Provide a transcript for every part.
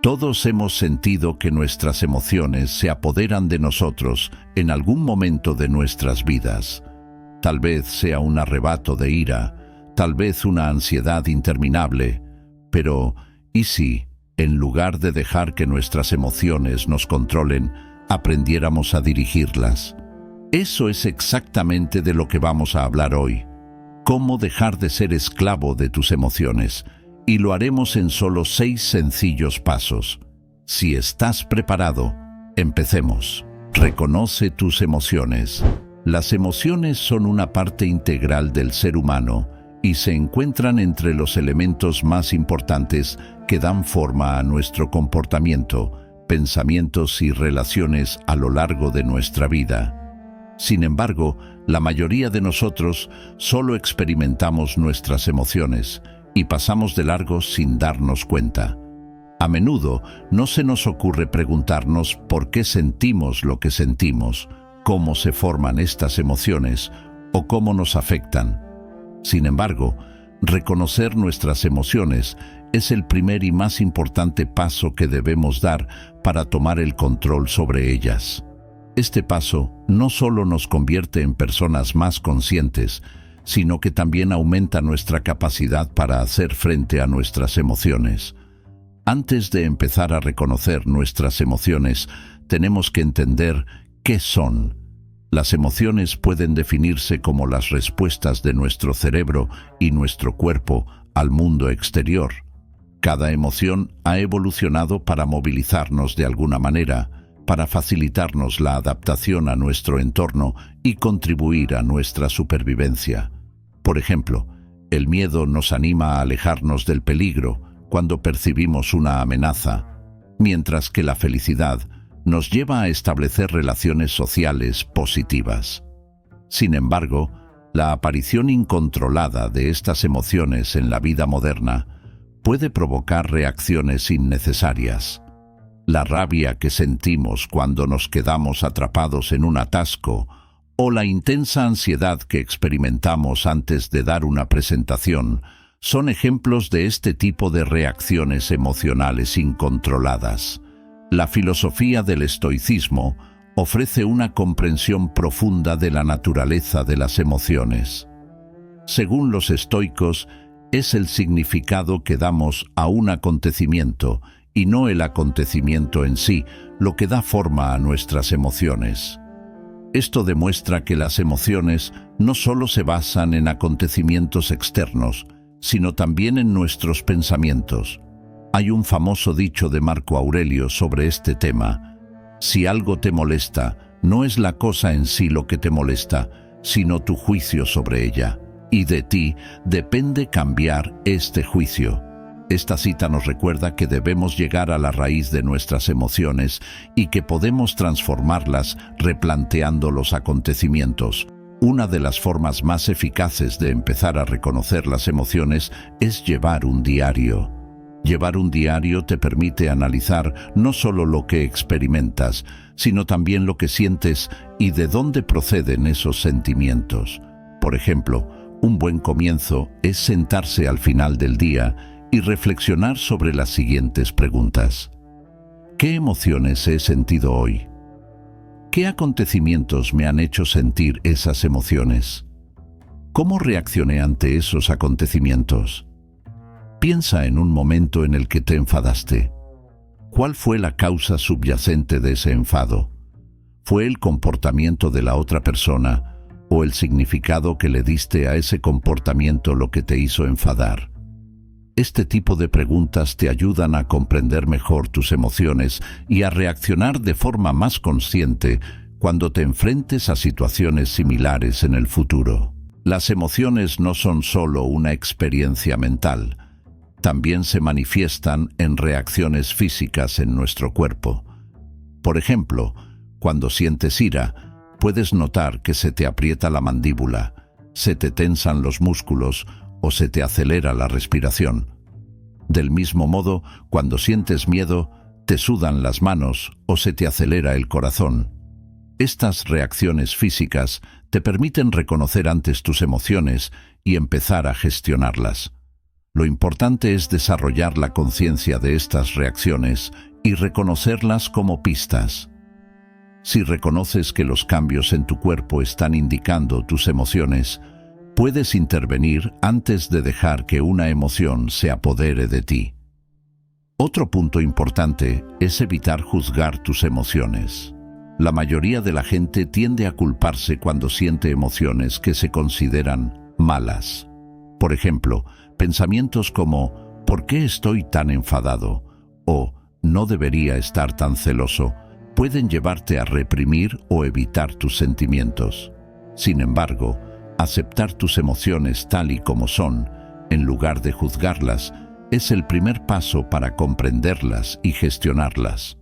Todos hemos sentido que nuestras emociones se apoderan de nosotros en algún momento de nuestras vidas. Tal vez sea un arrebato de ira, tal vez una ansiedad interminable, pero ¿y si, en lugar de dejar que nuestras emociones nos controlen, aprendiéramos a dirigirlas? Eso es exactamente de lo que vamos a hablar hoy. Cómo dejar de ser esclavo de tus emociones. Y lo haremos en solo 6 sencillos pasos. Si estás preparado, empecemos. Reconoce tus emociones. Las emociones son una parte integral del ser humano y se encuentran entre los elementos más importantes que dan forma a nuestro comportamiento, pensamientos y relaciones a lo largo de nuestra vida. Sin embargo, la mayoría de nosotros solo experimentamos nuestras emociones y pasamos de largo sin darnos cuenta. A menudo no se nos ocurre preguntarnos por qué sentimos lo que sentimos, cómo se forman estas emociones o cómo nos afectan. Sin embargo, reconocer nuestras emociones es el primer y más importante paso que debemos dar para tomar el control sobre ellas. Este paso no solo nos convierte en personas más conscientes, sino que también aumenta nuestra capacidad para hacer frente a nuestras emociones. Antes de empezar a reconocer nuestras emociones, tenemos que entender qué son. Las emociones pueden definirse como las respuestas de nuestro cerebro y nuestro cuerpo al mundo exterior. Cada emoción ha evolucionado para movilizarnos de alguna manera, para facilitarnos la adaptación a nuestro entorno y contribuir a nuestra supervivencia. Por ejemplo, el miedo nos anima a alejarnos del peligro cuando percibimos una amenaza, mientras que la felicidad nos lleva a establecer relaciones sociales positivas. Sin embargo, la aparición incontrolada de estas emociones en la vida moderna puede provocar reacciones innecesarias. La rabia que sentimos cuando nos quedamos atrapados en un atasco o la intensa ansiedad que experimentamos antes de dar una presentación son ejemplos de este tipo de reacciones emocionales incontroladas. La filosofía del estoicismo ofrece una comprensión profunda de la naturaleza de las emociones. Según los estoicos, es el significado que damos a un acontecimiento y no el acontecimiento en sí lo que da forma a nuestras emociones. Esto demuestra que las emociones no solo se basan en acontecimientos externos, sino también en nuestros pensamientos. Hay un famoso dicho de Marco Aurelio sobre este tema: si algo te molesta, no es la cosa en sí lo que te molesta, sino tu juicio sobre ella, y de ti depende cambiar este juicio. Esta cita nos recuerda que debemos llegar a la raíz de nuestras emociones y que podemos transformarlas replanteando los acontecimientos. Una de las formas más eficaces de empezar a reconocer las emociones es llevar un diario. Llevar un diario te permite analizar no solo lo que experimentas, sino también lo que sientes y de dónde proceden esos sentimientos. Por ejemplo, un buen comienzo es sentarse al final del día y reflexionar sobre las siguientes preguntas. ¿Qué emociones he sentido hoy? ¿Qué acontecimientos me han hecho sentir esas emociones? ¿Cómo reaccioné ante esos acontecimientos? Piensa en un momento en el que te enfadaste. ¿Cuál fue la causa subyacente de ese enfado? ¿Fue el comportamiento de la otra persona o el significado que le diste a ese comportamiento lo que te hizo enfadar? Este tipo de preguntas te ayudan a comprender mejor tus emociones y a reaccionar de forma más consciente cuando te enfrentes a situaciones similares en el futuro. Las emociones no son solo una experiencia mental, también se manifiestan en reacciones físicas en nuestro cuerpo. Por ejemplo, cuando sientes ira, puedes notar que se te aprieta la mandíbula, se te tensan los músculos o se te acelera la respiración. Del mismo modo, cuando sientes miedo, te sudan las manos o se te acelera el corazón. Estas reacciones físicas te permiten reconocer antes tus emociones y empezar a gestionarlas. Lo importante es desarrollar la conciencia de estas reacciones y reconocerlas como pistas. Si reconoces que los cambios en tu cuerpo están indicando tus emociones, puedes intervenir antes de dejar que una emoción se apodere de ti. Otro punto importante es evitar juzgar tus emociones. La mayoría de la gente tiende a culparse cuando siente emociones que se consideran malas. Por ejemplo, pensamientos como ¿por qué estoy tan enfadado? O no debería estar tan celoso pueden llevarte a reprimir o evitar tus sentimientos. Sin embargo, aceptar tus emociones tal y como son, en lugar de juzgarlas, es el primer paso para comprenderlas y gestionarlas.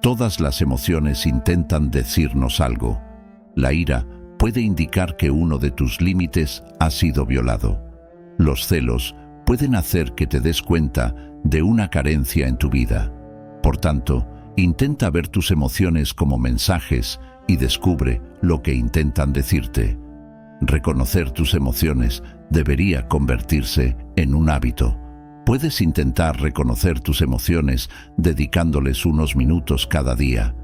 Todas las emociones intentan decirnos algo. La ira puede indicar que uno de tus límites ha sido violado. Los celos pueden hacer que te des cuenta de una carencia en tu vida. Por tanto, intenta ver tus emociones como mensajes y descubre lo que intentan decirte. Reconocer tus emociones debería convertirse en un hábito. Puedes intentar reconocer tus emociones dedicándoles unos minutos cada día.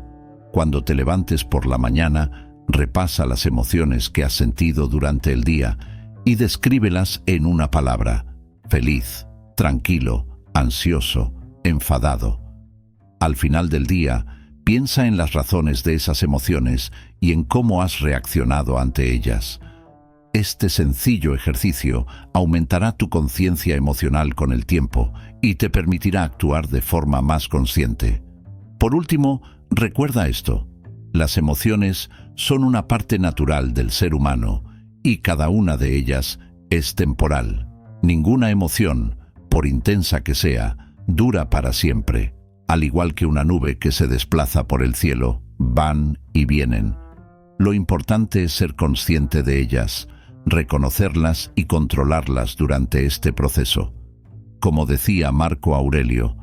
Cuando te levantes por la mañana, repasa las emociones que has sentido durante el día y descríbelas en una palabra: feliz, tranquilo, ansioso, enfadado. Al final del día, piensa en las razones de esas emociones y en cómo has reaccionado ante ellas. Este sencillo ejercicio aumentará tu conciencia emocional con el tiempo y te permitirá actuar de forma más consciente. Por último, recuerda esto: las emociones son una parte natural del ser humano y cada una de ellas es temporal. Ninguna emoción, por intensa que sea, dura para siempre. Al igual que una nube que se desplaza por el cielo, van y vienen. Lo importante es ser consciente de ellas, reconocerlas y controlarlas durante este proceso. Como decía Marco Aurelio,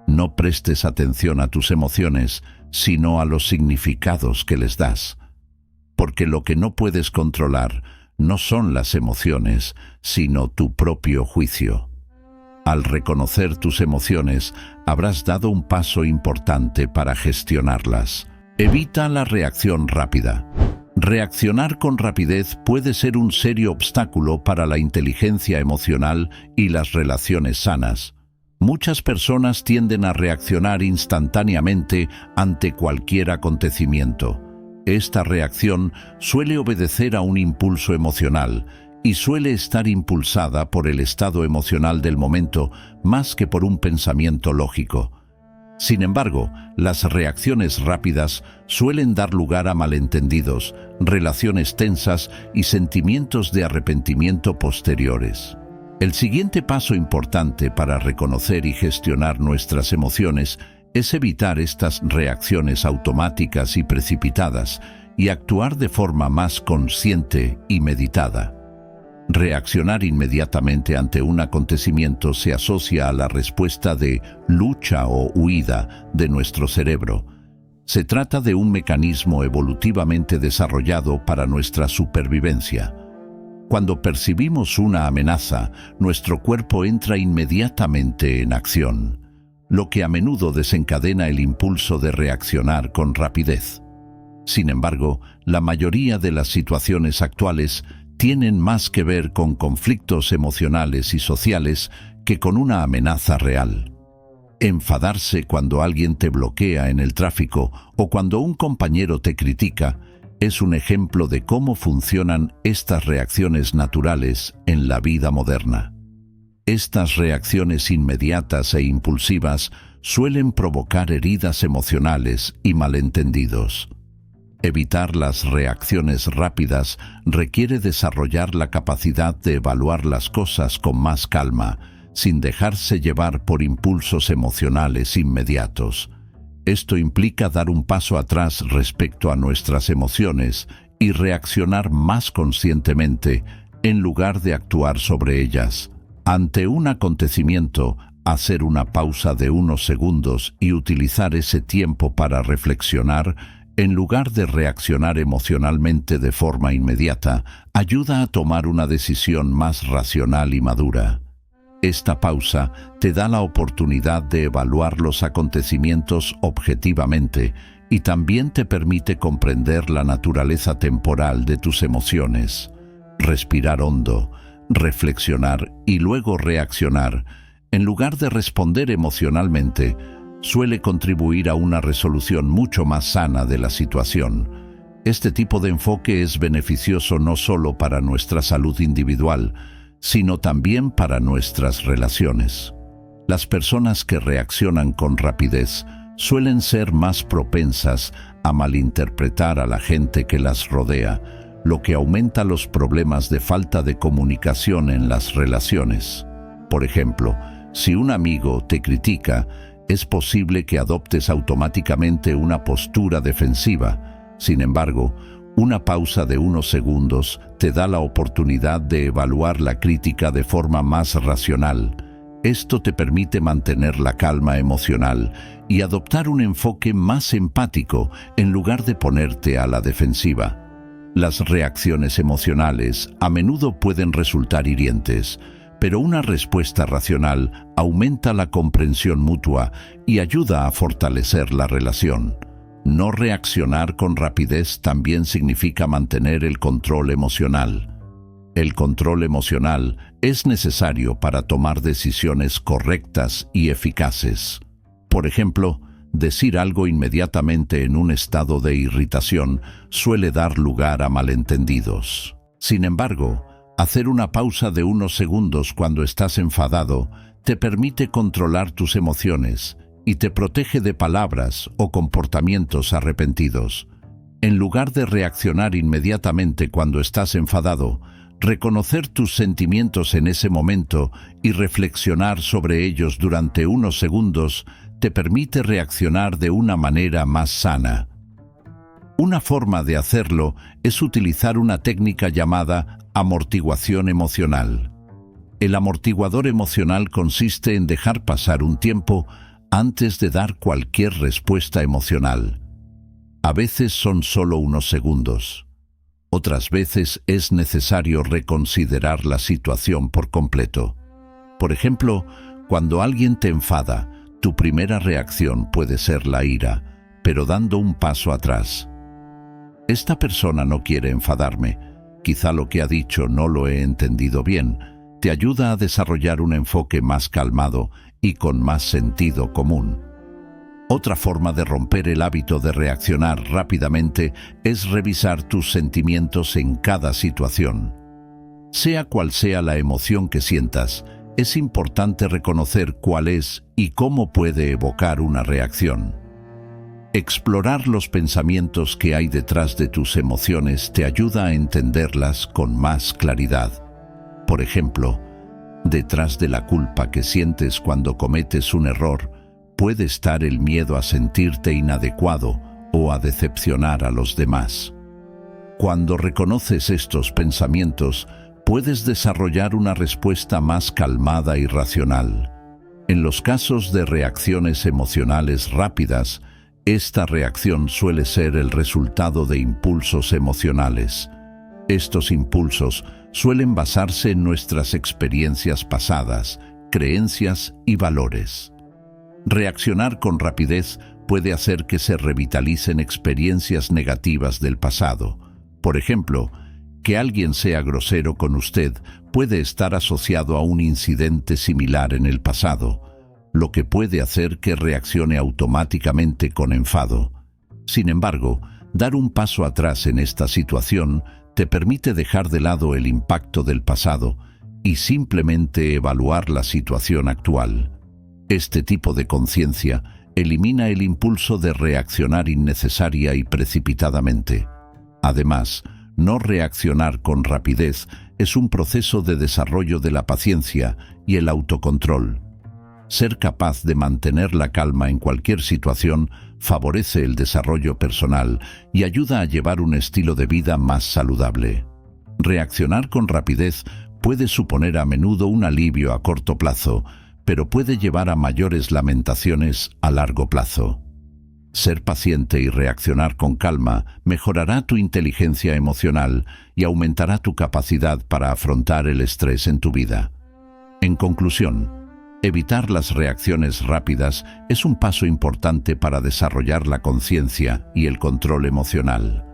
no prestes atención a tus emociones, sino a los significados que les das. Porque lo que no puedes controlar no son las emociones, sino tu propio juicio. Al reconocer tus emociones, habrás dado un paso importante para gestionarlas. Evita la reacción rápida. Reaccionar con rapidez puede ser un serio obstáculo para la inteligencia emocional y las relaciones sanas. Muchas personas tienden a reaccionar instantáneamente ante cualquier acontecimiento. Esta reacción suele obedecer a un impulso emocional y suele estar impulsada por el estado emocional del momento más que por un pensamiento lógico. Sin embargo, las reacciones rápidas suelen dar lugar a malentendidos, relaciones tensas y sentimientos de arrepentimiento posteriores. El siguiente paso importante para reconocer y gestionar nuestras emociones es evitar estas reacciones automáticas y precipitadas y actuar de forma más consciente y meditada. Reaccionar inmediatamente ante un acontecimiento se asocia a la respuesta de lucha o huida de nuestro cerebro. Se trata de un mecanismo evolutivamente desarrollado para nuestra supervivencia. Cuando percibimos una amenaza, nuestro cuerpo entra inmediatamente en acción, lo que a menudo desencadena el impulso de reaccionar con rapidez. Sin embargo, la mayoría de las situaciones actuales tienen más que ver con conflictos emocionales y sociales que con una amenaza real. Enfadarse cuando alguien te bloquea en el tráfico o cuando un compañero te critica es un ejemplo de cómo funcionan estas reacciones naturales en la vida moderna. Estas reacciones inmediatas e impulsivas suelen provocar heridas emocionales y malentendidos. Evitar las reacciones rápidas requiere desarrollar la capacidad de evaluar las cosas con más calma, sin dejarse llevar por impulsos emocionales inmediatos. Esto implica dar un paso atrás respecto a nuestras emociones y reaccionar más conscientemente en lugar de actuar sobre ellas. Ante un acontecimiento, hacer una pausa de unos segundos y utilizar ese tiempo para reflexionar, en lugar de reaccionar emocionalmente de forma inmediata, ayuda a tomar una decisión más racional y madura. Esta pausa te da la oportunidad de evaluar los acontecimientos objetivamente y también te permite comprender la naturaleza temporal de tus emociones. Respirar hondo, reflexionar y luego reaccionar, en lugar de responder emocionalmente, suele contribuir a una resolución mucho más sana de la situación. Este tipo de enfoque es beneficioso no solo para nuestra salud individual, sino también para nuestras relaciones. Las personas que reaccionan con rapidez suelen ser más propensas a malinterpretar a la gente que las rodea, lo que aumenta los problemas de falta de comunicación en las relaciones. Por ejemplo, si un amigo te critica, es posible que adoptes automáticamente una postura defensiva. Sin embargo, una pausa de unos segundos te da la oportunidad de evaluar la crítica de forma más racional. Esto te permite mantener la calma emocional y adoptar un enfoque más empático en lugar de ponerte a la defensiva. Las reacciones emocionales a menudo pueden resultar hirientes, pero una respuesta racional aumenta la comprensión mutua y ayuda a fortalecer la relación. No reaccionar con rapidez también significa mantener el control emocional. El control emocional es necesario para tomar decisiones correctas y eficaces. Por ejemplo, decir algo inmediatamente en un estado de irritación suele dar lugar a malentendidos. Sin embargo, hacer una pausa de unos segundos cuando estás enfadado te permite controlar tus emociones y te protege de palabras o comportamientos arrepentidos. En lugar de reaccionar inmediatamente cuando estás enfadado, reconocer tus sentimientos en ese momento y reflexionar sobre ellos durante unos segundos te permite reaccionar de una manera más sana. Una forma de hacerlo es utilizar una técnica llamada amortiguación emocional. El amortiguador emocional consiste en dejar pasar un tiempo antes de dar cualquier respuesta emocional. A veces son solo unos segundos. Otras veces es necesario reconsiderar la situación por completo. Por ejemplo, cuando alguien te enfada, tu primera reacción puede ser la ira, pero dando un paso atrás. Esta persona no quiere enfadarme. Quizá lo que ha dicho no lo he entendido bien. Te ayuda a desarrollar un enfoque más calmado y con más sentido común. Otra forma de romper el hábito de reaccionar rápidamente es revisar tus sentimientos en cada situación. Sea cual sea la emoción que sientas, es importante reconocer cuál es y cómo puede evocar una reacción. Explorar los pensamientos que hay detrás de tus emociones te ayuda a entenderlas con más claridad. Por ejemplo, detrás de la culpa que sientes cuando cometes un error, puede estar el miedo a sentirte inadecuado o a decepcionar a los demás. Cuando reconoces estos pensamientos, puedes desarrollar una respuesta más calmada y racional. En los casos de reacciones emocionales rápidas, esta reacción suele ser el resultado de impulsos emocionales. Estos impulsos suelen basarse en nuestras experiencias pasadas, creencias y valores. Reaccionar con rapidez puede hacer que se revitalicen experiencias negativas del pasado. Por ejemplo, que alguien sea grosero con usted puede estar asociado a un incidente similar en el pasado, lo que puede hacer que reaccione automáticamente con enfado. Sin embargo, dar un paso atrás en esta situación te permite dejar de lado el impacto del pasado y simplemente evaluar la situación actual. Este tipo de conciencia elimina el impulso de reaccionar innecesaria y precipitadamente. Además, no reaccionar con rapidez es un proceso de desarrollo de la paciencia y el autocontrol. Ser capaz de mantener la calma en cualquier situación favorece el desarrollo personal y ayuda a llevar un estilo de vida más saludable. Reaccionar con rapidez puede suponer a menudo un alivio a corto plazo, pero puede llevar a mayores lamentaciones a largo plazo. Ser paciente y reaccionar con calma mejorará tu inteligencia emocional y aumentará tu capacidad para afrontar el estrés en tu vida. En conclusión, evitar las reacciones rápidas es un paso importante para desarrollar la conciencia y el control emocional.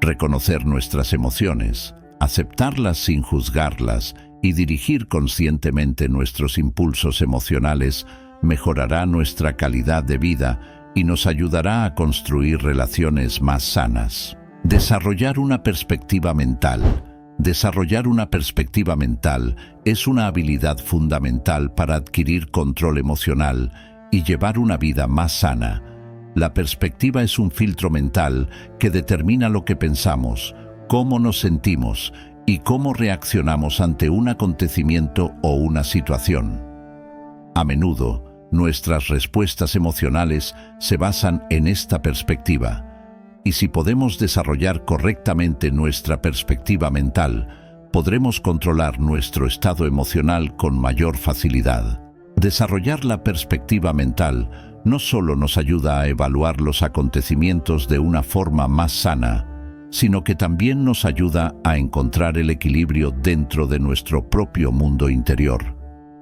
Reconocer nuestras emociones, aceptarlas sin juzgarlas y dirigir conscientemente nuestros impulsos emocionales mejorará nuestra calidad de vida y nos ayudará a construir relaciones más sanas. Desarrollar una perspectiva mental. Desarrollar una perspectiva mental es una habilidad fundamental para adquirir control emocional y llevar una vida más sana. La perspectiva es un filtro mental que determina lo que pensamos, cómo nos sentimos y cómo reaccionamos ante un acontecimiento o una situación. A menudo, nuestras respuestas emocionales se basan en esta perspectiva. Y si podemos desarrollar correctamente nuestra perspectiva mental, podremos controlar nuestro estado emocional con mayor facilidad. Desarrollar la perspectiva mental no solo nos ayuda a evaluar los acontecimientos de una forma más sana, sino que también nos ayuda a encontrar el equilibrio dentro de nuestro propio mundo interior.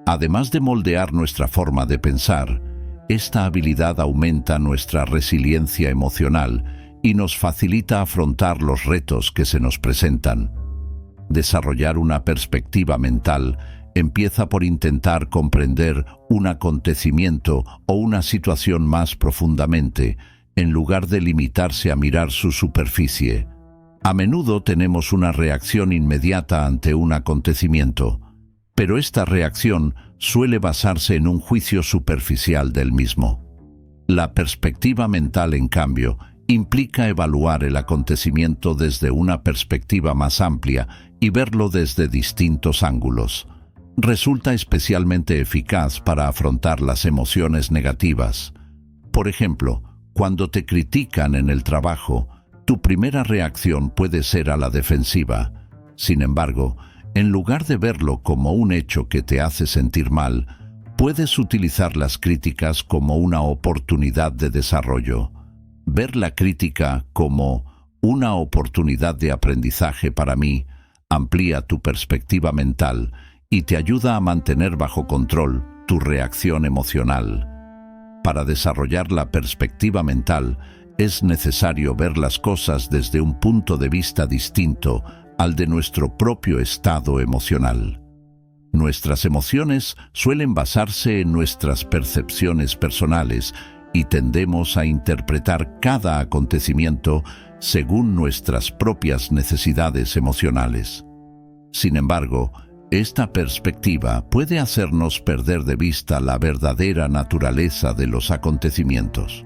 Además de moldear nuestra forma de pensar, esta habilidad aumenta nuestra resiliencia emocional y nos facilita afrontar los retos que se nos presentan. Desarrollar una perspectiva mental empieza por intentar comprender un acontecimiento o una situación más profundamente, en lugar de limitarse a mirar su superficie. A menudo tenemos una reacción inmediata ante un acontecimiento, pero esta reacción suele basarse en un juicio superficial del mismo. La perspectiva mental, en cambio, implica evaluar el acontecimiento desde una perspectiva más amplia y verlo desde distintos ángulos. Resulta especialmente eficaz para afrontar las emociones negativas. Por ejemplo, cuando te critican en el trabajo, tu primera reacción puede ser a la defensiva. Sin embargo, en lugar de verlo como un hecho que te hace sentir mal, puedes utilizar las críticas como una oportunidad de desarrollo. Ver la crítica como una oportunidad de aprendizaje para mí amplía tu perspectiva mental y te ayuda a mantener bajo control tu reacción emocional. Para desarrollar la perspectiva mental, es necesario ver las cosas desde un punto de vista distinto al de nuestro propio estado emocional. Nuestras emociones suelen basarse en nuestras percepciones personales y tendemos a interpretar cada acontecimiento según nuestras propias necesidades emocionales. Sin embargo, esta perspectiva puede hacernos perder de vista la verdadera naturaleza de los acontecimientos.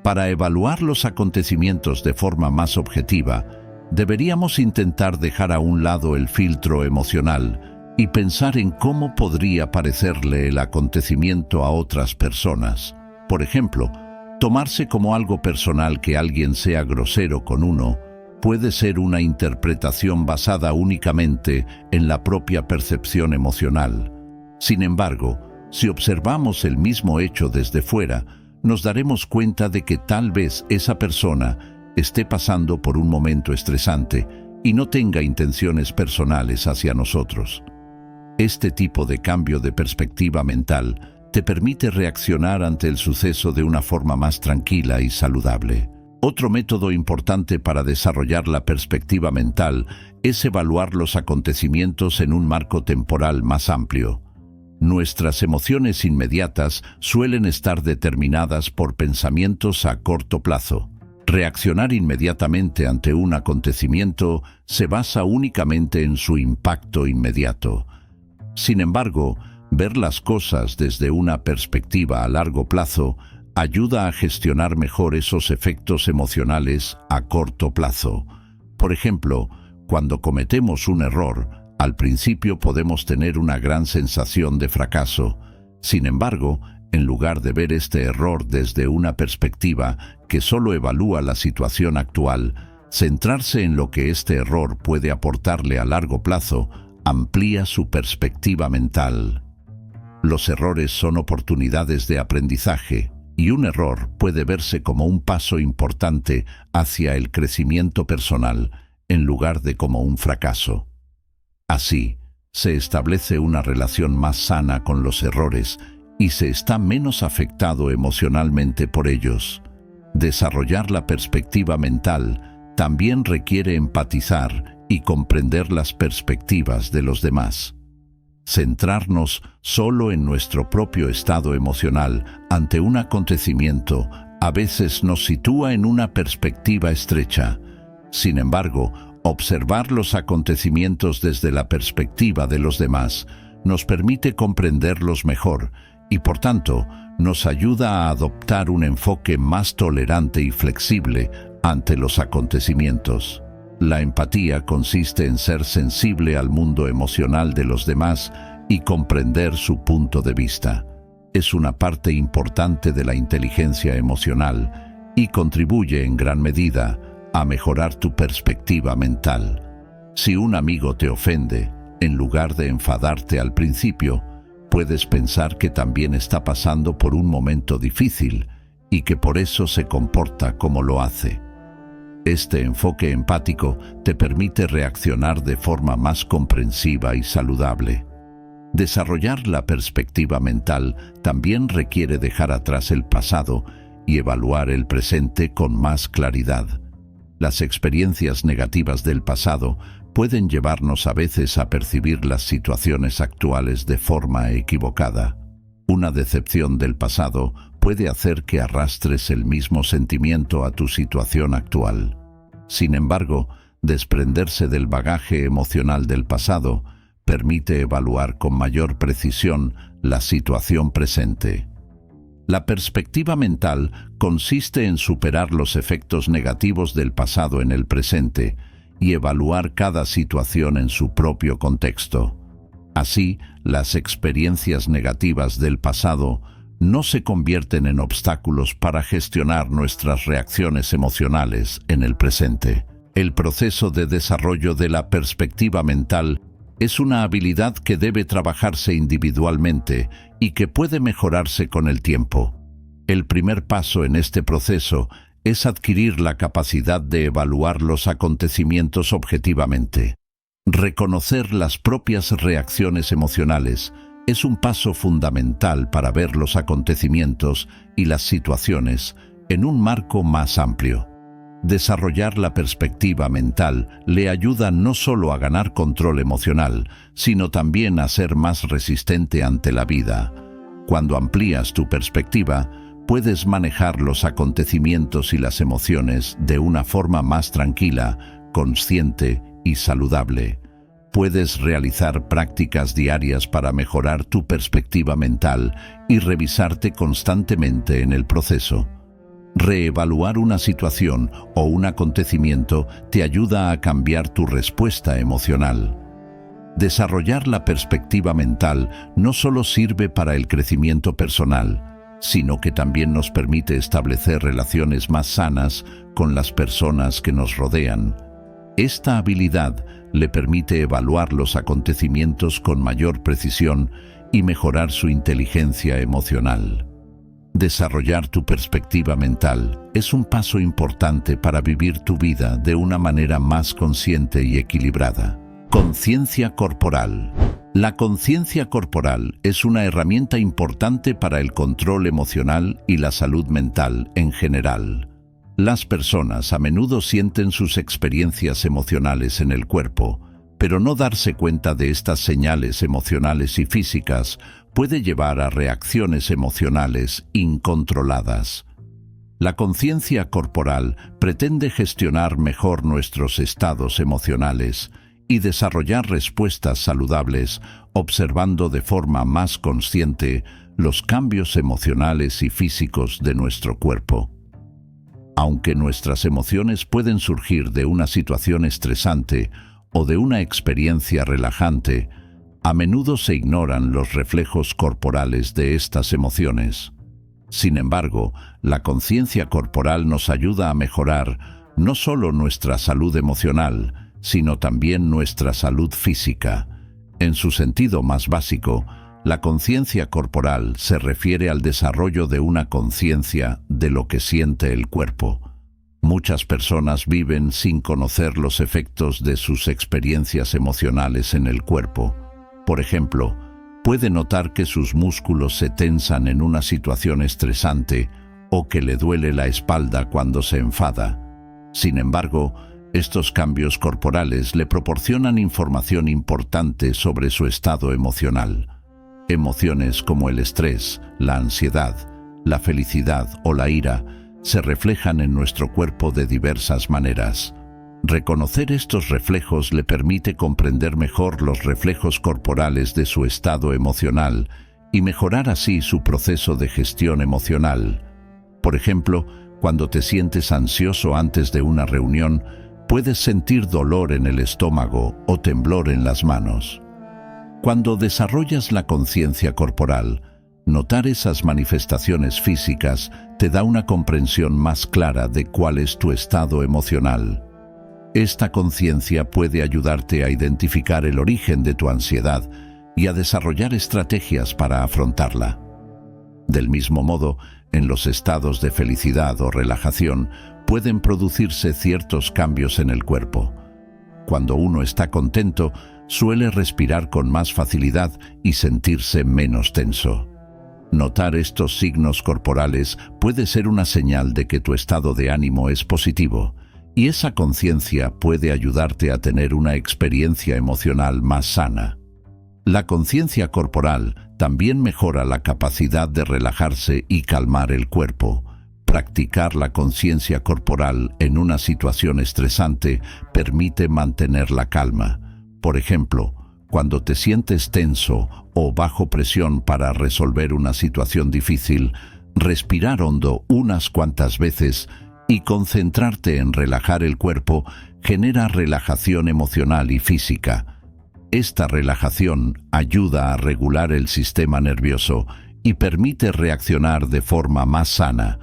Para evaluar los acontecimientos de forma más objetiva, deberíamos intentar dejar a un lado el filtro emocional y pensar en cómo podría parecerle el acontecimiento a otras personas. Por ejemplo, tomarse como algo personal que alguien sea grosero con uno puede ser una interpretación basada únicamente en la propia percepción emocional. Sin embargo, si observamos el mismo hecho desde fuera, nos daremos cuenta de que tal vez esa persona esté pasando por un momento estresante y no tenga intenciones personales hacia nosotros. Este tipo de cambio de perspectiva mental te permite reaccionar ante el suceso de una forma más tranquila y saludable. Otro método importante para desarrollar la perspectiva mental es evaluar los acontecimientos en un marco temporal más amplio. Nuestras emociones inmediatas suelen estar determinadas por pensamientos a corto plazo. Reaccionar inmediatamente ante un acontecimiento se basa únicamente en su impacto inmediato. Sin embargo, ver las cosas desde una perspectiva a largo plazo ayuda a gestionar mejor esos efectos emocionales a corto plazo. Por ejemplo, cuando cometemos un error, al principio podemos tener una gran sensación de fracaso. Sin embargo, en lugar de ver este error desde una perspectiva que solo evalúa la situación actual, centrarse en lo que este error puede aportarle a largo plazo amplía su perspectiva mental. Los errores son oportunidades de aprendizaje, y un error puede verse como un paso importante hacia el crecimiento personal en lugar de como un fracaso. Así, se establece una relación más sana con los errores y se está menos afectado emocionalmente por ellos. Desarrollar la perspectiva mental también requiere empatizar y comprender las perspectivas de los demás. Centrarnos solo en nuestro propio estado emocional ante un acontecimiento a veces nos sitúa en una perspectiva estrecha. Sin embargo, observar los acontecimientos desde la perspectiva de los demás nos permite comprenderlos mejor y, por tanto, nos ayuda a adoptar un enfoque más tolerante y flexible ante los acontecimientos. La empatía consiste en ser sensible al mundo emocional de los demás y comprender su punto de vista. Es una parte importante de la inteligencia emocional y contribuye en gran medida a mejorar tu perspectiva mental. Si un amigo te ofende, en lugar de enfadarte al principio, puedes pensar que también está pasando por un momento difícil y que por eso se comporta como lo hace. Este enfoque empático te permite reaccionar de forma más comprensiva y saludable. Desarrollar la perspectiva mental también requiere dejar atrás el pasado y evaluar el presente con más claridad. Las experiencias negativas del pasado pueden llevarnos a veces a percibir las situaciones actuales de forma equivocada. Una decepción del pasado puede hacer que arrastres el mismo sentimiento a tu situación actual. Sin embargo, desprenderse del bagaje emocional del pasado permite evaluar con mayor precisión la situación presente. La perspectiva mental consiste en superar los efectos negativos del pasado en el presente y evaluar cada situación en su propio contexto. Así, las experiencias negativas del pasado no se convierten en obstáculos para gestionar nuestras reacciones emocionales en el presente. El proceso de desarrollo de la perspectiva mental es una habilidad que debe trabajarse individualmente y que puede mejorarse con el tiempo. El primer paso en este proceso es adquirir la capacidad de evaluar los acontecimientos objetivamente. Reconocer las propias reacciones emocionales es un paso fundamental para ver los acontecimientos y las situaciones en un marco más amplio. Desarrollar la perspectiva mental le ayuda no solo a ganar control emocional, sino también a ser más resistente ante la vida. Cuando amplías tu perspectiva, puedes manejar los acontecimientos y las emociones de una forma más tranquila, consciente y saludable. Puedes realizar prácticas diarias para mejorar tu perspectiva mental y revisarte constantemente en el proceso. Reevaluar una situación o un acontecimiento te ayuda a cambiar tu respuesta emocional. Desarrollar la perspectiva mental no solo sirve para el crecimiento personal, sino que también nos permite establecer relaciones más sanas con las personas que nos rodean. Esta habilidad le permite evaluar los acontecimientos con mayor precisión y mejorar su inteligencia emocional. Desarrollar tu perspectiva mental es un paso importante para vivir tu vida de una manera más consciente y equilibrada. Conciencia corporal. La conciencia corporal es una herramienta importante para el control emocional y la salud mental en general. Las personas a menudo sienten sus experiencias emocionales en el cuerpo, pero no darse cuenta de estas señales emocionales y físicas puede llevar a reacciones emocionales incontroladas. La conciencia corporal pretende gestionar mejor nuestros estados emocionales y desarrollar respuestas saludables, observando de forma más consciente los cambios emocionales y físicos de nuestro cuerpo. Aunque nuestras emociones pueden surgir de una situación estresante o de una experiencia relajante, a menudo se ignoran los reflejos corporales de estas emociones. Sin embargo, la conciencia corporal nos ayuda a mejorar no solo nuestra salud emocional, sino también nuestra salud física. En su sentido más básico, la conciencia corporal se refiere al desarrollo de una conciencia de lo que siente el cuerpo. Muchas personas viven sin conocer los efectos de sus experiencias emocionales en el cuerpo. Por ejemplo, puede notar que sus músculos se tensan en una situación estresante o que le duele la espalda cuando se enfada. Sin embargo, estos cambios corporales le proporcionan información importante sobre su estado emocional. Emociones como el estrés, la ansiedad, la felicidad o la ira se reflejan en nuestro cuerpo de diversas maneras. Reconocer estos reflejos le permite comprender mejor los reflejos corporales de su estado emocional y mejorar así su proceso de gestión emocional. Por ejemplo, cuando te sientes ansioso antes de una reunión, puedes sentir dolor en el estómago o temblor en las manos. Cuando desarrollas la conciencia corporal, notar esas manifestaciones físicas te da una comprensión más clara de cuál es tu estado emocional. Esta conciencia puede ayudarte a identificar el origen de tu ansiedad y a desarrollar estrategias para afrontarla. Del mismo modo, en los estados de felicidad o relajación pueden producirse ciertos cambios en el cuerpo. Cuando uno está contento, suele respirar con más facilidad y sentirse menos tenso. Notar estos signos corporales puede ser una señal de que tu estado de ánimo es positivo, y esa conciencia puede ayudarte a tener una experiencia emocional más sana. La conciencia corporal también mejora la capacidad de relajarse y calmar el cuerpo. Practicar la conciencia corporal en una situación estresante permite mantener la calma. Por ejemplo, cuando te sientes tenso o bajo presión para resolver una situación difícil, respirar hondo unas cuantas veces y concentrarte en relajar el cuerpo genera relajación emocional y física. Esta relajación ayuda a regular el sistema nervioso y permite reaccionar de forma más sana.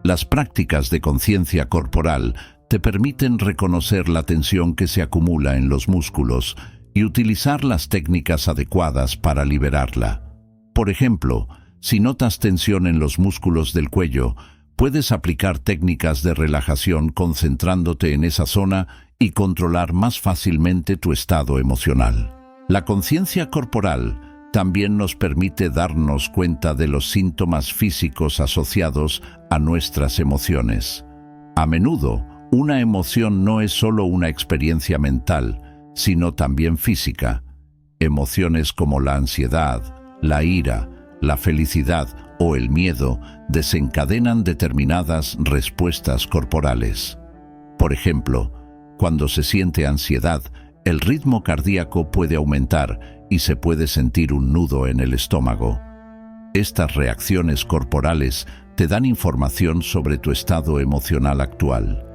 Las prácticas de conciencia corporal te permiten reconocer la tensión que se acumula en los músculos y utilizar las técnicas adecuadas para liberarla. Por ejemplo, si notas tensión en los músculos del cuello, puedes aplicar técnicas de relajación concentrándote en esa zona y controlar más fácilmente tu estado emocional. La conciencia corporal también nos permite darnos cuenta de los síntomas físicos asociados a nuestras emociones. A menudo, una emoción no es solo una experiencia mental, sino también física. Emociones como la ansiedad, la ira, la felicidad o el miedo desencadenan determinadas respuestas corporales. Por ejemplo, cuando se siente ansiedad, el ritmo cardíaco puede aumentar y se puede sentir un nudo en el estómago. Estas reacciones corporales te dan información sobre tu estado emocional actual.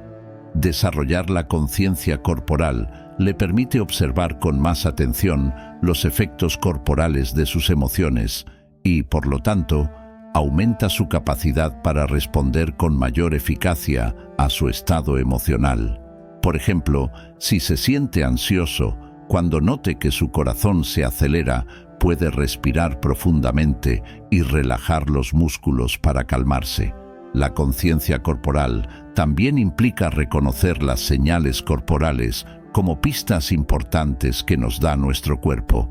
Desarrollar la conciencia corporal le permite observar con más atención los efectos corporales de sus emociones y, por lo tanto, aumenta su capacidad para responder con mayor eficacia a su estado emocional. Por ejemplo, si se siente ansioso, cuando note que su corazón se acelera, puede respirar profundamente y relajar los músculos para calmarse. La conciencia corporal también implica reconocer las señales corporales como pistas importantes que nos da nuestro cuerpo.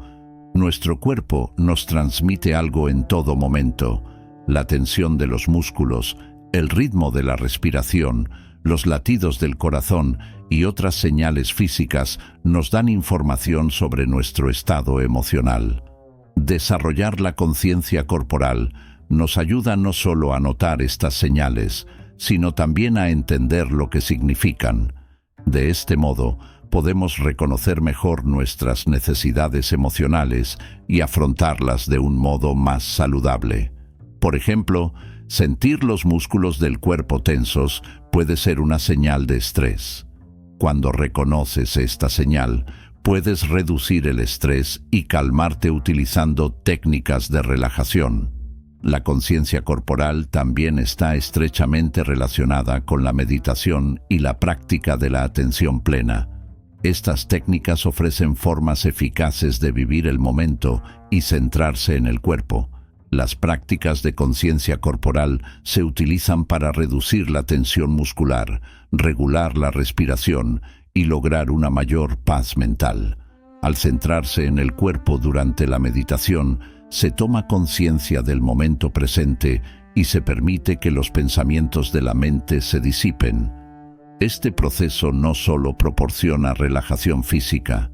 Nuestro cuerpo nos transmite algo en todo momento: la tensión de los músculos, el ritmo de la respiración, los latidos del corazón y otras señales físicas nos dan información sobre nuestro estado emocional. Desarrollar la conciencia corporal nos ayuda no solo a notar estas señales, sino también a entender lo que significan. De este modo, podemos reconocer mejor nuestras necesidades emocionales y afrontarlas de un modo más saludable. Por ejemplo, sentir los músculos del cuerpo tensos puede ser una señal de estrés. Cuando reconoces esta señal, puedes reducir el estrés y calmarte utilizando técnicas de relajación. La conciencia corporal también está estrechamente relacionada con la meditación y la práctica de la atención plena. Estas técnicas ofrecen formas eficaces de vivir el momento y centrarse en el cuerpo. Las prácticas de conciencia corporal se utilizan para reducir la tensión muscular, regular la respiración y lograr una mayor paz mental. Al centrarse en el cuerpo durante la meditación, se toma conciencia del momento presente y se permite que los pensamientos de la mente se disipen. Este proceso no solo proporciona relajación física,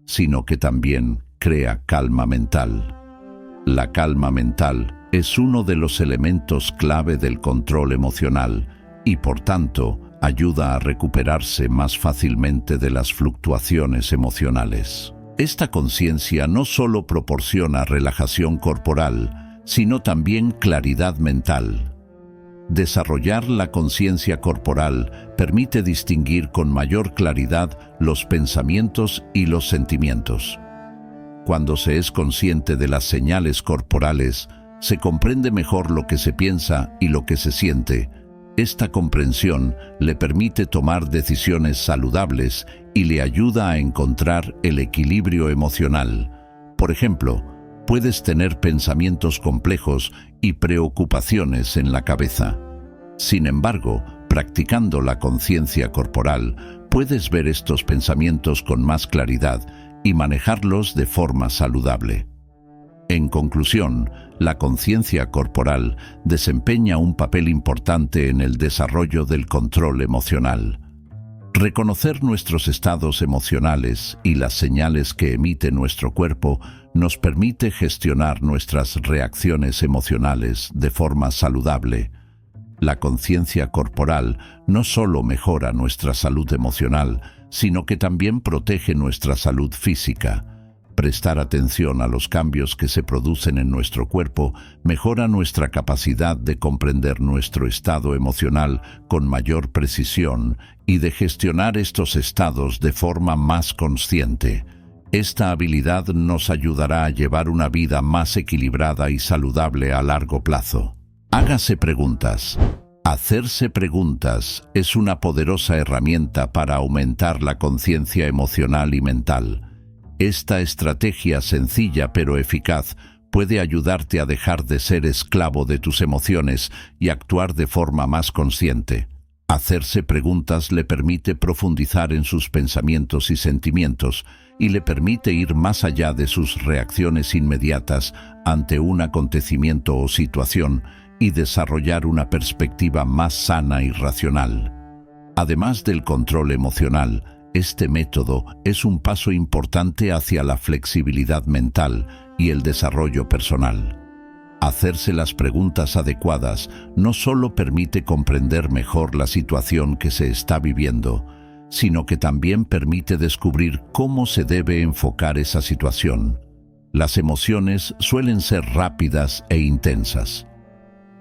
sino que también crea calma mental. La calma mental es uno de los elementos clave del control emocional y, por tanto, ayuda a recuperarse más fácilmente de las fluctuaciones emocionales. Esta conciencia no solo proporciona relajación corporal, sino también claridad mental. Desarrollar la conciencia corporal permite distinguir con mayor claridad los pensamientos y los sentimientos. Cuando se es consciente de las señales corporales, se comprende mejor lo que se piensa y lo que se siente. Esta comprensión le permite tomar decisiones saludables y le ayuda a encontrar el equilibrio emocional. Por ejemplo, puedes tener pensamientos complejos y preocupaciones en la cabeza. Sin embargo, practicando la conciencia corporal, puedes ver estos pensamientos con más claridad y manejarlos de forma saludable. En conclusión, la conciencia corporal desempeña un papel importante en el desarrollo del control emocional. Reconocer nuestros estados emocionales y las señales que emite nuestro cuerpo nos permite gestionar nuestras reacciones emocionales de forma saludable. La conciencia corporal no solo mejora nuestra salud emocional, sino que también protege nuestra salud física. Prestar atención a los cambios que se producen en nuestro cuerpo mejora nuestra capacidad de comprender nuestro estado emocional con mayor precisión y de gestionar estos estados de forma más consciente. Esta habilidad nos ayudará a llevar una vida más equilibrada y saludable a largo plazo. Hágase preguntas. Hacerse preguntas es una poderosa herramienta para aumentar la conciencia emocional y mental. Esta estrategia sencilla pero eficaz puede ayudarte a dejar de ser esclavo de tus emociones y actuar de forma más consciente. Hacerse preguntas le permite profundizar en sus pensamientos y sentimientos y le permite ir más allá de sus reacciones inmediatas ante un acontecimiento o situación y desarrollar una perspectiva más sana y racional. Además del control emocional, este método es un paso importante hacia la flexibilidad mental y el desarrollo personal. Hacerse las preguntas adecuadas no solo permite comprender mejor la situación que se está viviendo, sino que también permite descubrir cómo se debe enfocar esa situación. Las emociones suelen ser rápidas e intensas.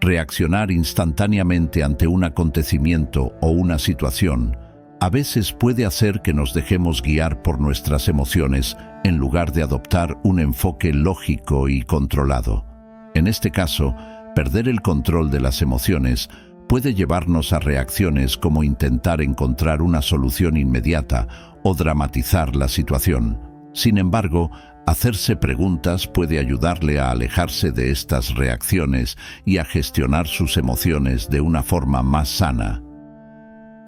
Reaccionar instantáneamente ante un acontecimiento o una situación a veces puede hacer que nos dejemos guiar por nuestras emociones en lugar de adoptar un enfoque lógico y controlado. En este caso, perder el control de las emociones puede llevarnos a reacciones como intentar encontrar una solución inmediata o dramatizar la situación. Sin embargo, hacerse preguntas puede ayudarle a alejarse de estas reacciones y a gestionar sus emociones de una forma más sana.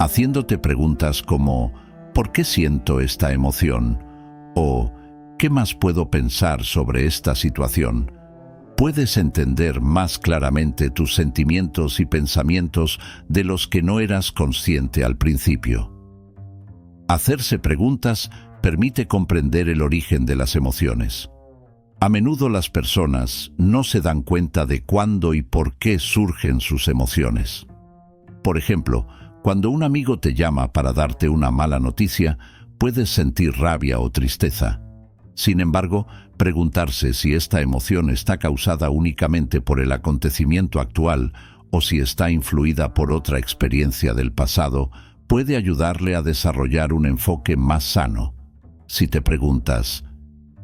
Haciéndote preguntas como ¿por qué siento esta emoción? O ¿qué más puedo pensar sobre esta situación? Puedes entender más claramente tus sentimientos y pensamientos de los que no eras consciente al principio. Hacerse preguntas permite comprender el origen de las emociones. A menudo las personas no se dan cuenta de cuándo y por qué surgen sus emociones. Por ejemplo, cuando un amigo te llama para darte una mala noticia, puedes sentir rabia o tristeza. Sin embargo, preguntarse si esta emoción está causada únicamente por el acontecimiento actual o si está influida por otra experiencia del pasado puede ayudarle a desarrollar un enfoque más sano. Si te preguntas,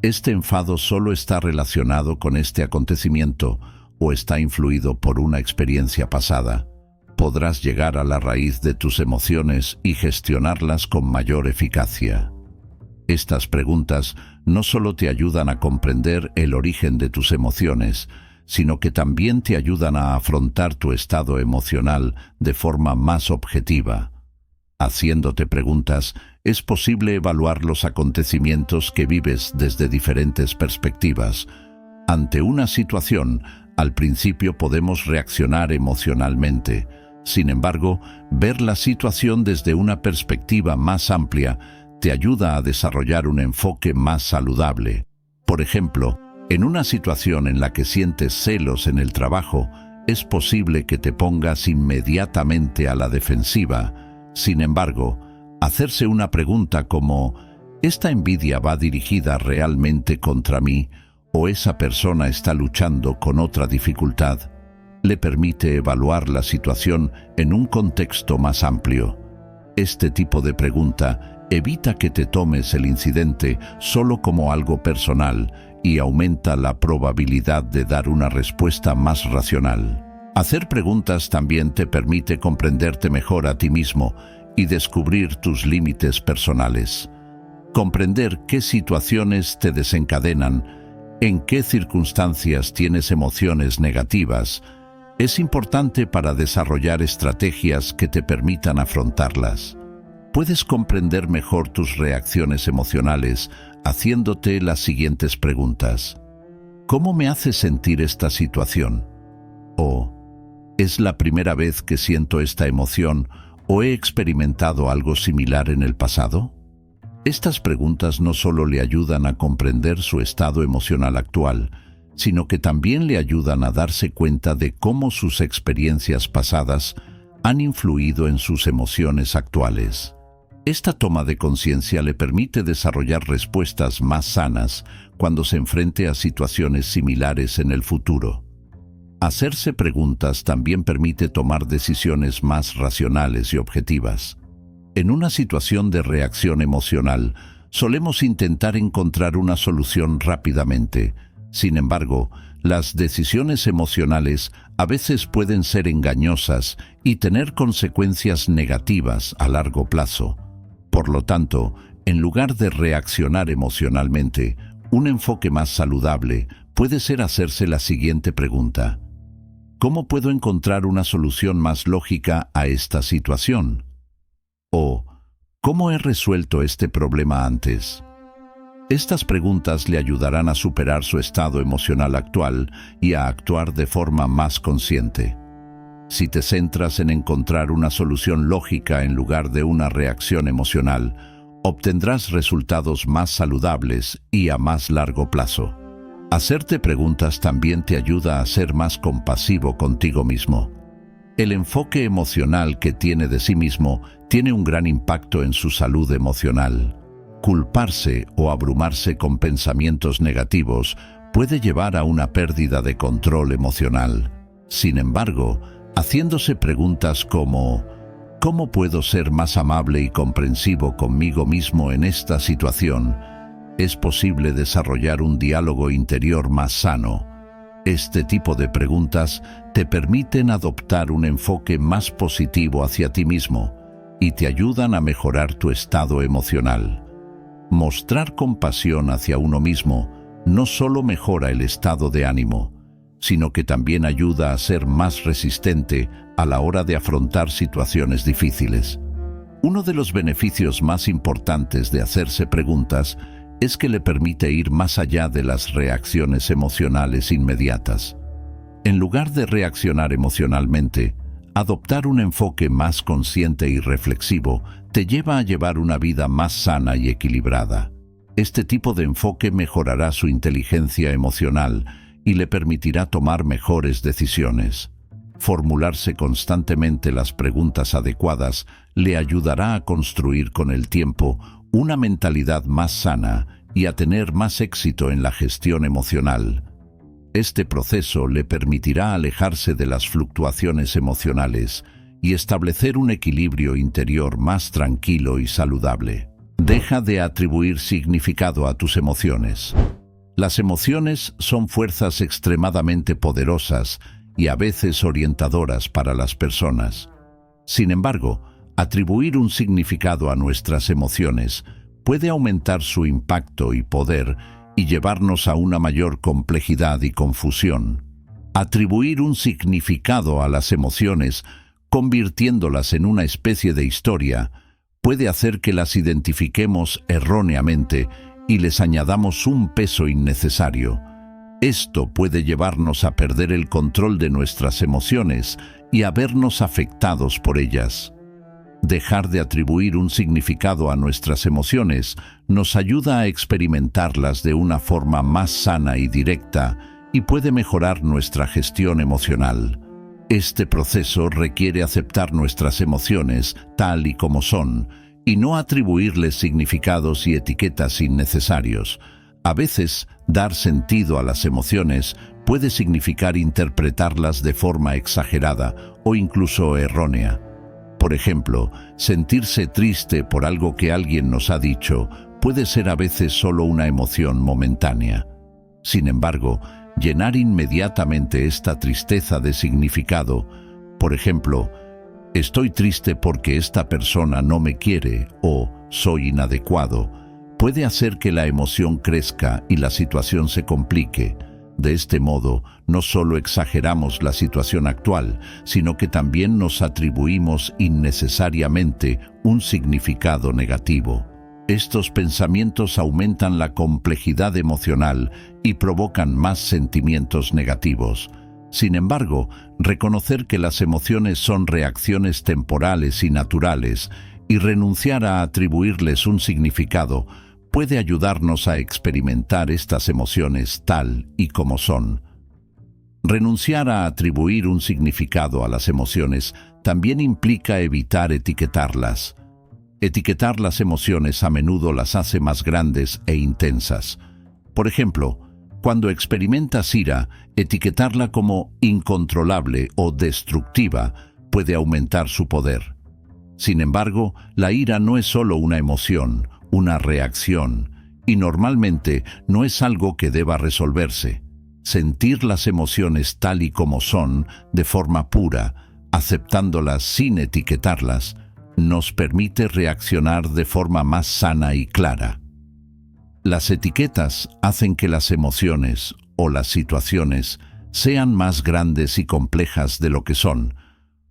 ¿este enfado solo está relacionado con este acontecimiento o está influido por una experiencia pasada? Podrás llegar a la raíz de tus emociones y gestionarlas con mayor eficacia. Estas preguntas no solo te ayudan a comprender el origen de tus emociones, sino que también te ayudan a afrontar tu estado emocional de forma más objetiva. Haciéndote preguntas, es posible evaluar los acontecimientos que vives desde diferentes perspectivas. Ante una situación, al principio podemos reaccionar emocionalmente. Sin embargo, ver la situación desde una perspectiva más amplia te ayuda a desarrollar un enfoque más saludable. Por ejemplo, en una situación en la que sientes celos en el trabajo, es posible que te pongas inmediatamente a la defensiva. Sin embargo, hacerse una pregunta como ¿esta envidia va dirigida realmente contra mí o esa persona está luchando con otra dificultad? Le permite evaluar la situación en un contexto más amplio. Este tipo de pregunta evita que te tomes el incidente solo como algo personal y aumenta la probabilidad de dar una respuesta más racional. Hacer preguntas también te permite comprenderte mejor a ti mismo y descubrir tus límites personales. Comprender qué situaciones te desencadenan, en qué circunstancias tienes emociones negativas, es importante para desarrollar estrategias que te permitan afrontarlas. Puedes comprender mejor tus reacciones emocionales haciéndote las siguientes preguntas. ¿Cómo me hace sentir esta situación? ¿O ¿es la primera vez que siento esta emoción o he experimentado algo similar en el pasado? Estas preguntas no solo le ayudan a comprender su estado emocional actual, sino que también le ayudan a darse cuenta de cómo sus experiencias pasadas han influido en sus emociones actuales. Esta toma de conciencia le permite desarrollar respuestas más sanas cuando se enfrente a situaciones similares en el futuro. Hacerse preguntas también permite tomar decisiones más racionales y objetivas. En una situación de reacción emocional, solemos intentar encontrar una solución rápidamente. Sin embargo, las decisiones emocionales a veces pueden ser engañosas y tener consecuencias negativas a largo plazo. Por lo tanto, en lugar de reaccionar emocionalmente, un enfoque más saludable puede ser hacerse la siguiente pregunta. ¿Cómo puedo encontrar una solución más lógica a esta situación? O, ¿cómo he resuelto este problema antes? Estas preguntas le ayudarán a superar su estado emocional actual y a actuar de forma más consciente. Si te centras en encontrar una solución lógica en lugar de una reacción emocional, obtendrás resultados más saludables y a más largo plazo. Hacerte preguntas también te ayuda a ser más compasivo contigo mismo. El enfoque emocional que tiene de sí mismo tiene un gran impacto en su salud emocional. Culparse o abrumarse con pensamientos negativos puede llevar a una pérdida de control emocional. Sin embargo, haciéndose preguntas como ¿cómo puedo ser más amable y comprensivo conmigo mismo en esta situación?, es posible desarrollar un diálogo interior más sano. Este tipo de preguntas te permiten adoptar un enfoque más positivo hacia ti mismo y te ayudan a mejorar tu estado emocional. Mostrar compasión hacia uno mismo no solo mejora el estado de ánimo, sino que también ayuda a ser más resistente a la hora de afrontar situaciones difíciles. Uno de los beneficios más importantes de hacerse preguntas es que le permite ir más allá de las reacciones emocionales inmediatas. En lugar de reaccionar emocionalmente, adoptar un enfoque más consciente y reflexivo te lleva a llevar una vida más sana y equilibrada. Este tipo de enfoque mejorará su inteligencia emocional y le permitirá tomar mejores decisiones. Formularse constantemente las preguntas adecuadas le ayudará a construir con el tiempo una mentalidad más sana y a tener más éxito en la gestión emocional. Este proceso le permitirá alejarse de las fluctuaciones emocionales y establecer un equilibrio interior más tranquilo y saludable. Deja de atribuir significado a tus emociones. Las emociones son fuerzas extremadamente poderosas y a veces orientadoras para las personas. Sin embargo, atribuir un significado a nuestras emociones puede aumentar su impacto y poder y llevarnos a una mayor complejidad y confusión. Atribuir un significado a las emociones, convirtiéndolas en una especie de historia, puede hacer que las identifiquemos erróneamente y les añadamos un peso innecesario. Esto puede llevarnos a perder el control de nuestras emociones y a vernos afectados por ellas. Dejar de atribuir un significado a nuestras emociones nos ayuda a experimentarlas de una forma más sana y directa y puede mejorar nuestra gestión emocional. Este proceso requiere aceptar nuestras emociones tal y como son y no atribuirles significados y etiquetas innecesarios. A veces, dar sentido a las emociones puede significar interpretarlas de forma exagerada o incluso errónea. Por ejemplo, sentirse triste por algo que alguien nos ha dicho puede ser a veces solo una emoción momentánea. Sin embargo, llenar inmediatamente esta tristeza de significado, por ejemplo, estoy triste porque esta persona no me quiere o soy inadecuado, puede hacer que la emoción crezca y la situación se complique. De este modo, no solo exageramos la situación actual, sino que también nos atribuimos innecesariamente un significado negativo. Estos pensamientos aumentan la complejidad emocional y provocan más sentimientos negativos. Sin embargo, reconocer que las emociones son reacciones temporales y naturales y renunciar a atribuirles un significado puede ayudarnos a experimentar estas emociones tal y como son. Renunciar a atribuir un significado a las emociones también implica evitar etiquetarlas. Etiquetar las emociones a menudo las hace más grandes e intensas. Por ejemplo, cuando experimentas ira, etiquetarla como incontrolable o destructiva puede aumentar su poder. Sin embargo, la ira no es solo una emoción, una reacción, y normalmente no es algo que deba resolverse. Sentir las emociones tal y como son, de forma pura, aceptándolas sin etiquetarlas, nos permite reaccionar de forma más sana y clara. Las etiquetas hacen que las emociones o las situaciones sean más grandes y complejas de lo que son,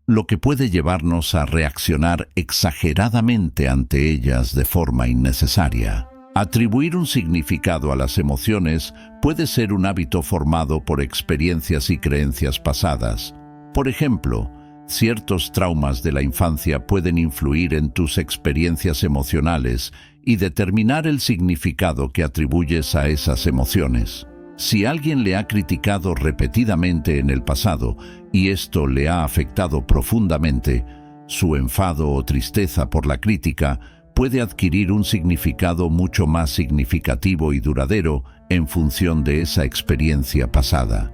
lo que puede llevarnos a reaccionar exageradamente ante ellas de forma innecesaria. Atribuir un significado a las emociones puede ser un hábito formado por experiencias y creencias pasadas. Por ejemplo, ciertos traumas de la infancia pueden influir en tus experiencias emocionales y determinar el significado que atribuyes a esas emociones. Si alguien le ha criticado repetidamente en el pasado y esto le ha afectado profundamente, su enfado o tristeza por la crítica puede adquirir un significado mucho más significativo y duradero en función de esa experiencia pasada.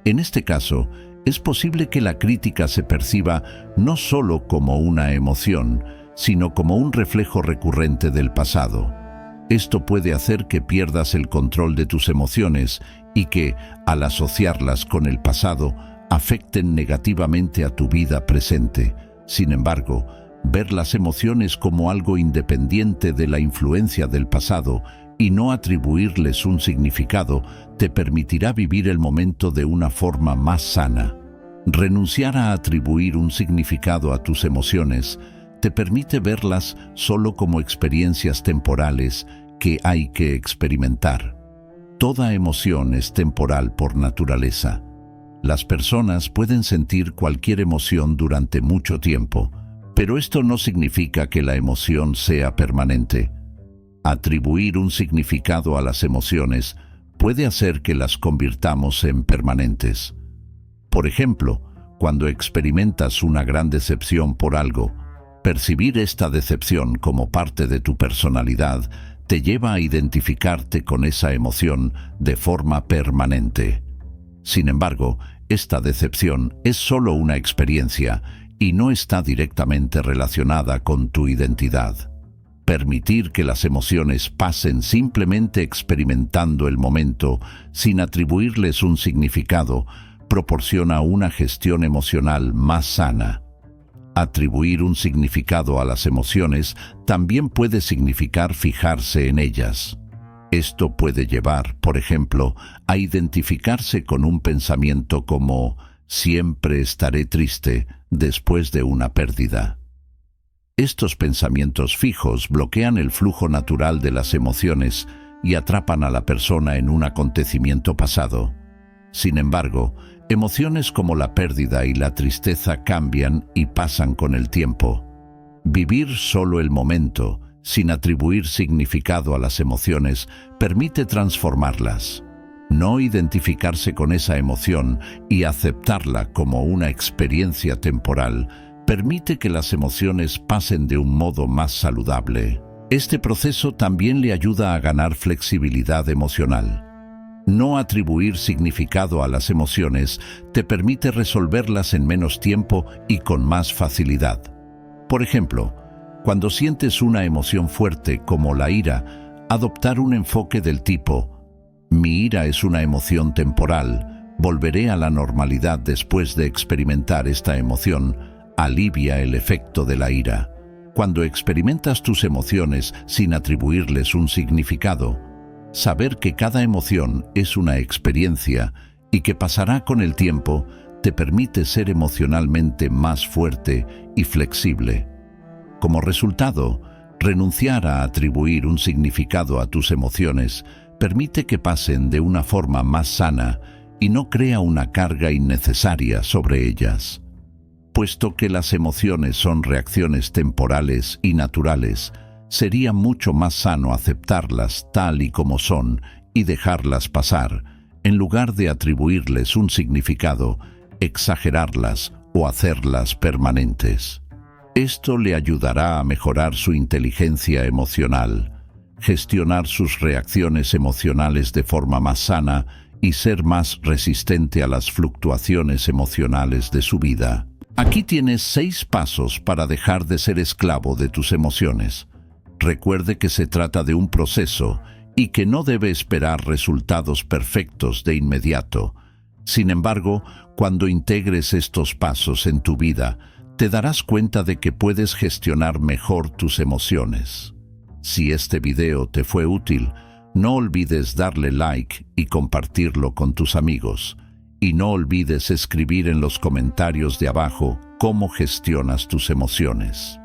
En este caso, es posible que la crítica se perciba no solo como una emoción, sino como un reflejo recurrente del pasado. Esto puede hacer que pierdas el control de tus emociones y que, al asociarlas con el pasado, afecten negativamente a tu vida presente. Sin embargo, ver las emociones como algo independiente de la influencia del pasado y no atribuirles un significado te permitirá vivir el momento de una forma más sana. Renunciar a atribuir un significado a tus emociones te permite verlas solo como experiencias temporales que hay que experimentar. Toda emoción es temporal por naturaleza. Las personas pueden sentir cualquier emoción durante mucho tiempo, pero esto no significa que la emoción sea permanente. Atribuir un significado a las emociones puede hacer que las convirtamos en permanentes. Por ejemplo, cuando experimentas una gran decepción por algo, percibir esta decepción como parte de tu personalidad te lleva a identificarte con esa emoción de forma permanente. Sin embargo, esta decepción es solo una experiencia y no está directamente relacionada con tu identidad. Permitir que las emociones pasen simplemente experimentando el momento sin atribuirles un significado proporciona una gestión emocional más sana. Atribuir un significado a las emociones también puede significar fijarse en ellas. Esto puede llevar, por ejemplo, a identificarse con un pensamiento como «siempre estaré triste» después de una pérdida. Estos pensamientos fijos bloquean el flujo natural de las emociones y atrapan a la persona en un acontecimiento pasado. Sin embargo, emociones como la pérdida y la tristeza cambian y pasan con el tiempo. Vivir solo el momento, sin atribuir significado a las emociones, permite transformarlas. No identificarse con esa emoción y aceptarla como una experiencia temporal permite que las emociones pasen de un modo más saludable. Este proceso también le ayuda a ganar flexibilidad emocional. No atribuir significado a las emociones te permite resolverlas en menos tiempo y con más facilidad. Por ejemplo, cuando sientes una emoción fuerte como la ira, adoptar un enfoque del tipo: mi ira es una emoción temporal, volveré a la normalidad después de experimentar esta emoción, alivia el efecto de la ira. Cuando experimentas tus emociones sin atribuirles un significado, saber que cada emoción es una experiencia y que pasará con el tiempo te permite ser emocionalmente más fuerte y flexible. Como resultado, renunciar a atribuir un significado a tus emociones permite que pasen de una forma más sana y no crea una carga innecesaria sobre ellas. Puesto que las emociones son reacciones temporales y naturales, sería mucho más sano aceptarlas tal y como son y dejarlas pasar, en lugar de atribuirles un significado, exagerarlas o hacerlas permanentes. Esto le ayudará a mejorar su inteligencia emocional, gestionar sus reacciones emocionales de forma más sana y ser más resistente a las fluctuaciones emocionales de su vida. Aquí tienes 6 pasos para dejar de ser esclavo de tus emociones. Recuerde que se trata de un proceso y que no debe esperar resultados perfectos de inmediato. Sin embargo, cuando integres estos pasos en tu vida, te darás cuenta de que puedes gestionar mejor tus emociones. Si este video te fue útil, no olvides darle like y compartirlo con tus amigos. Y no olvides escribir en los comentarios de abajo cómo gestionas tus emociones.